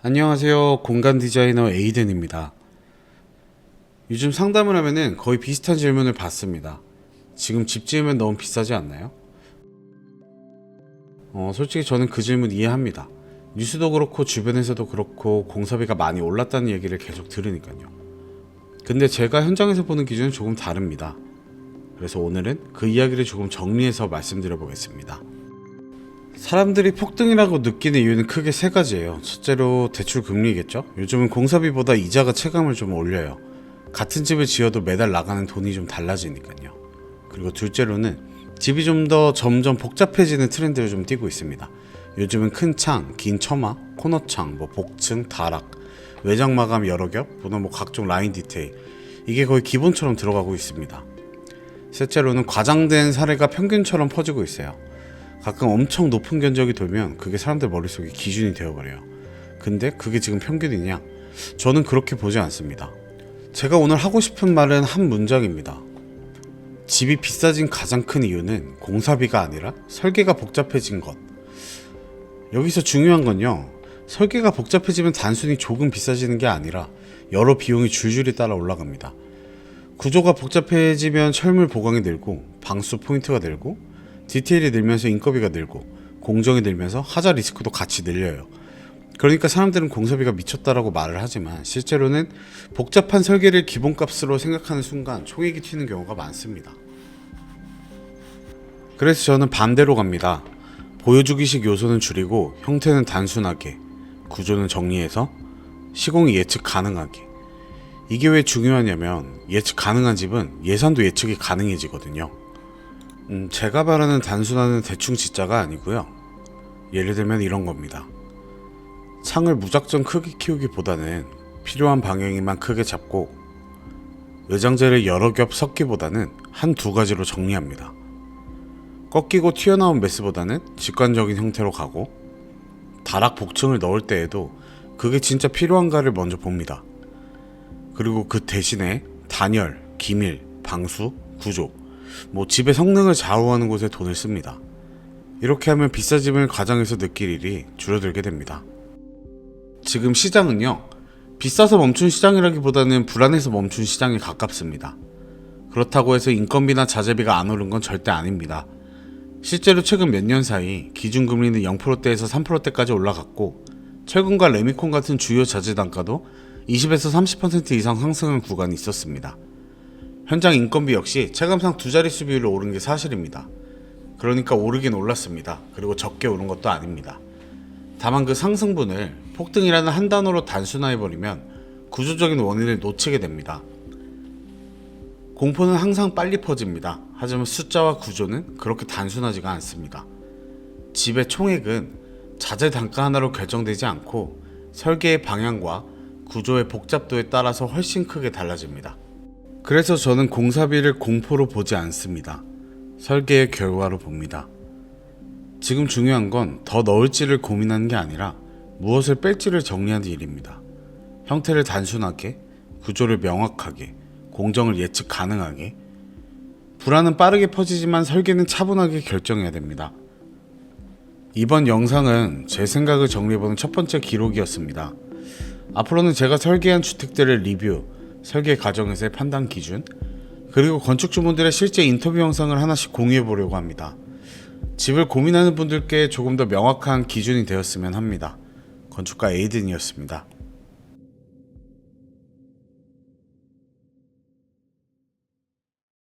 안녕하세요. 공간 디자이너 에이든입니다. 요즘 상담을 하면은 거의 비슷한 질문을 받습니다. 지금 집 지으면 너무 비싸지 않나요? 솔직히 저는 그 질문 이해합니다. 뉴스도 그렇고 주변에서도 그렇고 공사비가 많이 올랐다는 얘기를 계속 들으니까요. 근데 제가 현장에서 보는 기준은 조금 다릅니다. 그래서 오늘은 그 이야기를 조금 정리해서 말씀드려 보겠습니다. 사람들이 폭등이라고 느끼는 이유는 크게 세 가지예요. 첫째로 대출 금리겠죠. 요즘은 공사비보다 이자가 체감을 좀 올려요. 같은 집을 지어도 매달 나가는 돈이 좀 달라지니까요. 그리고 둘째로는 집이 좀 더 점점 복잡해지는 트렌드를 좀 띠고 있습니다. 요즘은 큰 창, 긴 처마, 코너창, 복층, 다락, 외장 마감 여러 겹, 또는 각종 라인 디테일, 이게 거의 기본처럼 들어가고 있습니다. 셋째로는 과장된 사례가 평균처럼 퍼지고 있어요. 가끔 엄청 높은 견적이 돌면 그게 사람들 머릿속에 기준이 되어버려요. 근데 그게 지금 평균이냐? 저는 그렇게 보지 않습니다. 제가 오늘 하고 싶은 말은 한 문장입니다. 집이 비싸진 가장 큰 이유는 공사비가 아니라 설계가 복잡해진 것. 여기서 중요한 건요, 설계가 복잡해지면 단순히 조금 비싸지는 게 아니라 여러 비용이 줄줄이 따라 올라갑니다. 구조가 복잡해지면 철물 보강이 늘고, 방수 포인트가 늘고, 디테일이 늘면서 인건비가 늘고, 공정이 늘면서 하자 리스크도 같이 늘려요. 그러니까 사람들은 공사비가 미쳤다라고 말을 하지만 실제로는 복잡한 설계를 기본값으로 생각하는 순간 총액이 튀는 경우가 많습니다. 그래서 저는 반대로 갑니다. 보여주기식 요소는 줄이고 형태는 단순하게, 구조는 정리해서 시공이 예측 가능하게. 이게 왜 중요하냐면 예측 가능한 집은 예산도 예측이 가능해지거든요. 제가 말하는 단순화는 대충 짓자가 아니고요. 예를 들면 이런 겁니다. 창을 무작정 크게 키우기보다는 필요한 방향에만 크게 잡고, 외장재를 여러 겹 섞기보다는 한두 가지로 정리합니다. 꺾이고 튀어나온 메스보다는 직관적인 형태로 가고, 다락 복층을 넣을 때에도 그게 진짜 필요한가를 먼저 봅니다. 그리고 그 대신에 단열, 기밀, 방수, 구조, 집의 성능을 좌우하는 곳에 돈을 씁니다. 이렇게 하면 비싸짐을 과장해서 느낄 일이 줄어들게 됩니다. 지금 시장은요, 비싸서 멈춘 시장이라기보다는 불안해서 멈춘 시장에 가깝습니다. 그렇다고 해서 인건비나 자재비가 안 오른 건 절대 아닙니다. 실제로 최근 몇 년 사이 기준금리는 0%대에서 3%대까지 올라갔고, 철근과 레미콘 같은 주요 자재 단가도 20에서 30% 이상 상승한 구간이 있었습니다. 현장 인건비 역시 체감상 두 자릿수 비율로 오른 게 사실입니다. 그러니까 오르긴 올랐습니다. 그리고 적게 오른 것도 아닙니다. 다만 그 상승분을 폭등이라는 한 단어로 단순화해버리면 구조적인 원인을 놓치게 됩니다. 공포는 항상 빨리 퍼집니다. 하지만 숫자와 구조는 그렇게 단순하지가 않습니다. 집의 총액은 자재 단가 하나로 결정되지 않고 설계의 방향과 구조의 복잡도에 따라서 훨씬 크게 달라집니다. 그래서 저는 공사비를 공포로 보지 않습니다. 설계의 결과로 봅니다. 지금 중요한 건 더 넣을지를 고민하는 게 아니라 무엇을 뺄지를 정리하는 일입니다. 형태를 단순하게, 구조를 명확하게, 공정을 예측 가능하게. 불안은 빠르게 퍼지지만 설계는 차분하게 결정해야 됩니다. 이번 영상은 제 생각을 정리해보는 첫 번째 기록이었습니다. 앞으로는 제가 설계한 주택들의 리뷰, 설계 과정에서의 판단 기준, 그리고 건축주분들의 실제 인터뷰 영상을 하나씩 공유해 보려고 합니다. 집을 고민하는 분들께 조금 더 명확한 기준이 되었으면 합니다. 건축가 에이든이었습니다.